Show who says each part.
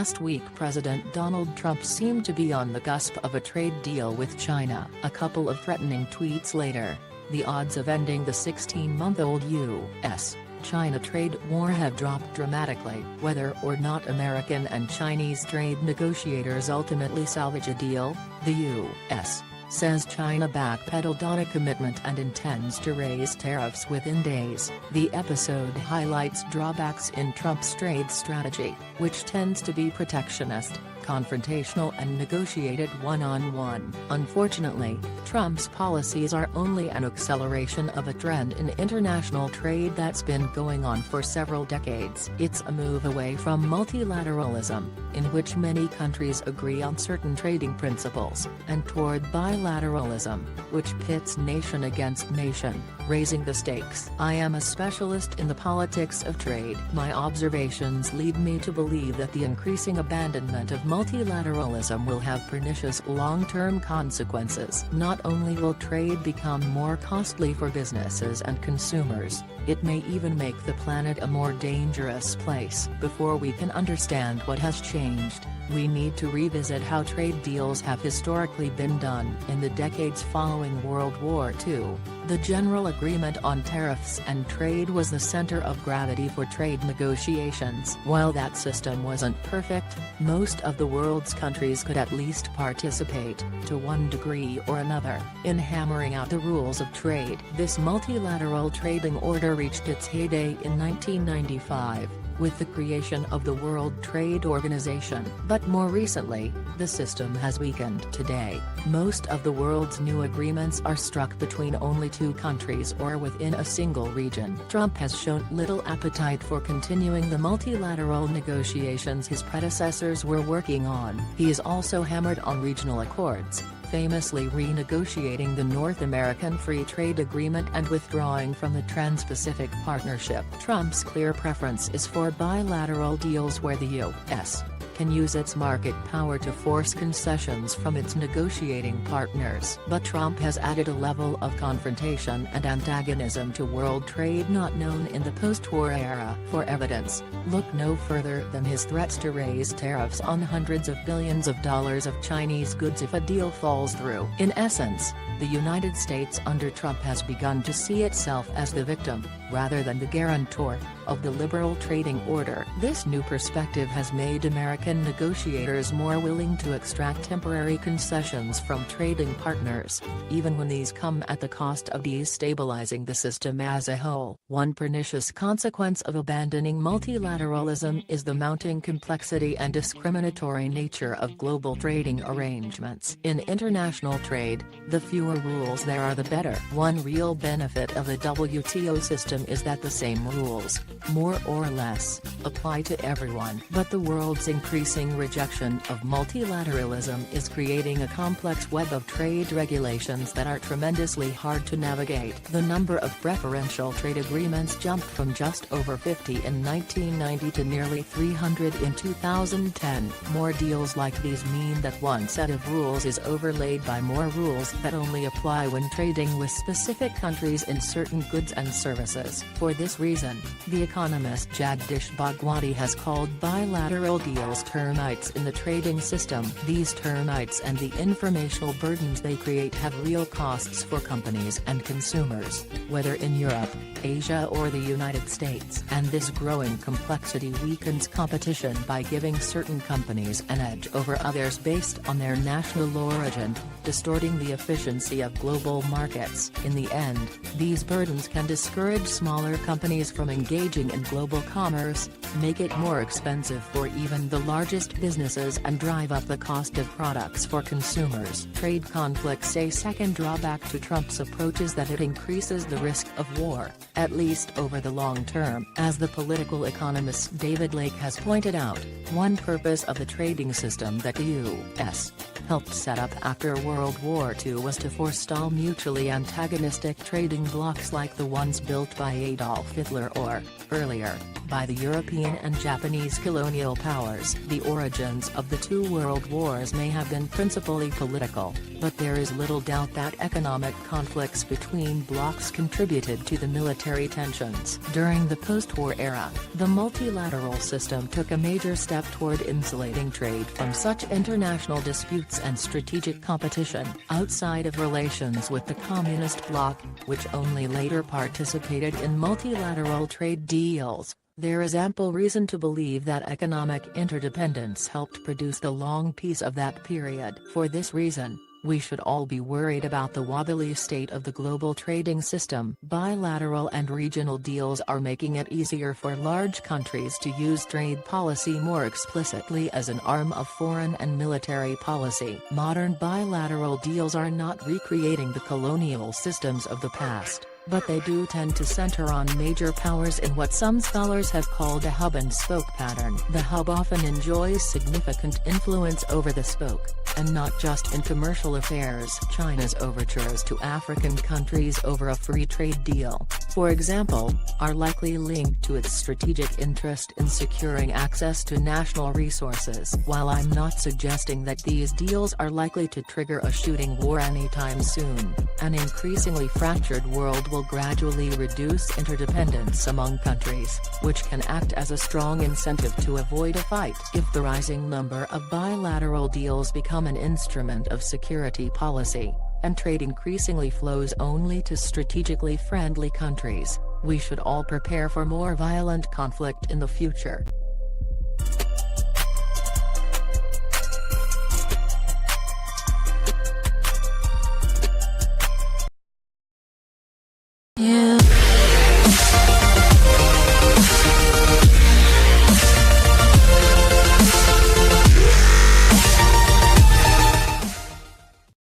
Speaker 1: Last week President Donald Trump seemed to be on the cusp of a trade deal with China. A couple of threatening tweets later, the odds of ending the 16-month-old U.S.-China trade war have dropped dramatically. Whether or not American and Chinese trade negotiators ultimately salvage a deal, the U.S. says China backpedaled on a commitment and intends to raise tariffs within days. The episode highlights drawbacks in Trump's trade strategy, which tends to be protectionist, confrontational and negotiated one-on-one. Unfortunately, Trump's policies are only an acceleration of a trend in international trade that's been going on for several decades. It's a move away from multilateralism, in which many countries agree on certain trading principles, and toward bilateralism, which pits nation against nation, raising the stakes. I am a specialist in the politics of trade. My observations lead me to believe that the increasing abandonment of multilateralism will have pernicious long-term consequences. Not only will trade become more costly for businesses and consumers, it may even make the planet a more dangerous place. Before we can understand what has changed, we need to revisit how trade deals have historically been done. In the decades following World War II, the General Agreement on Tariffs and Trade was the center of gravity for trade negotiations. While that system wasn't perfect, most of the world's countries could at least participate, to one degree or another, in hammering out the rules of trade. This multilateral trading order reached its heyday in 1995. With the creation of the World Trade Organization. But more recently, the system has weakened. Today, most of the world's new agreements are struck between only two countries or within a single region. Trump has shown little appetite for continuing the multilateral negotiations his predecessors were working on. He has also hammered on regional accords, famously renegotiating the North American Free Trade Agreement and withdrawing from the Trans-Pacific Partnership. Trump's clear preference is for bilateral deals where the U.S. can use its market power to force concessions from its negotiating partners. But Trump has added a level of confrontation and antagonism to world trade not known in the post-war era. For evidence, look no further than his threats to raise tariffs on hundreds of billions of dollars of Chinese goods if a deal falls through. In essence, the United States under Trump has begun to see itself as the victim, rather than the guarantor, of the liberal trading order. This new perspective has made American negotiators more willing to extract temporary concessions from trading partners, even when these come at the cost of destabilizing the system as a whole. One pernicious consequence of abandoning multilateralism is the mounting complexity and discriminatory nature of global trading arrangements. In international trade, the fewer rules there are the better. One real benefit of the WTO system is that the same rules, more or less, apply to everyone. But the world's increasing rejection of multilateralism is creating a complex web of trade regulations that are tremendously hard to navigate. The number of preferential trade agreements jumped from just over 50 in 1990 to nearly 300 in 2010. More deals like these mean that one set of rules is overlaid by more rules that only apply when trading with specific countries in certain goods and services. For this reason, the economist Jagdish Bhagwati has called bilateral deals termites in the trading system. These termites and the informational burdens they create have real costs for companies and consumers, whether in Europe, Asia or the United States. And this growing complexity weakens competition by giving certain companies an edge over others based on their national origin, distorting the efficiency of global markets. In the end, these burdens can discourage smaller companies from engaging in global commerce, make it more expensive for even the largest businesses and drive up the cost of products for consumers. Trade conflicts. A second drawback to Trump's approach is that it increases the risk of war, at least over the long term. As the political economist David Lake has pointed out, one purpose of the trading system that the U.S. helped set up after World War II was to forestall mutually antagonistic trading blocs like the ones built by Adolf Hitler or, earlier, by the European and Japanese colonial powers. The origins of the two world wars may have been principally political, but there is little doubt that economic conflicts between blocs contributed to the military tensions. During the post-war era, the multilateral system took a major step toward insulating trade from such international disputes and strategic competition. Outside of relations with the Communist bloc, which only later participated in multilateral trade deals, there is ample reason to believe that economic interdependence helped produce the long peace of that period. For this reason, we should all be worried about the wobbly state of the global trading system. Bilateral and regional deals are making it easier for large countries to use trade policy more explicitly as an arm of foreign and military policy. Modern bilateral deals are not recreating the colonial systems of the past, but they do tend to center on major powers in what some scholars have called a hub-and-spoke pattern. The hub often enjoys significant influence over the spoke, and not just in commercial affairs. China's overtures to African countries over a free trade deal, for example, are likely linked to its strategic interest in securing access to national resources. While I'm not suggesting that these deals are likely to trigger a shooting war anytime soon, an increasingly fractured world will gradually reduce interdependence among countries, which can act as a strong incentive to avoid a fight. If the rising number of bilateral deals become an instrument of security policy, and trade increasingly flows only to strategically friendly countries, we should all prepare for more violent conflict in the future.
Speaker 2: Yeah.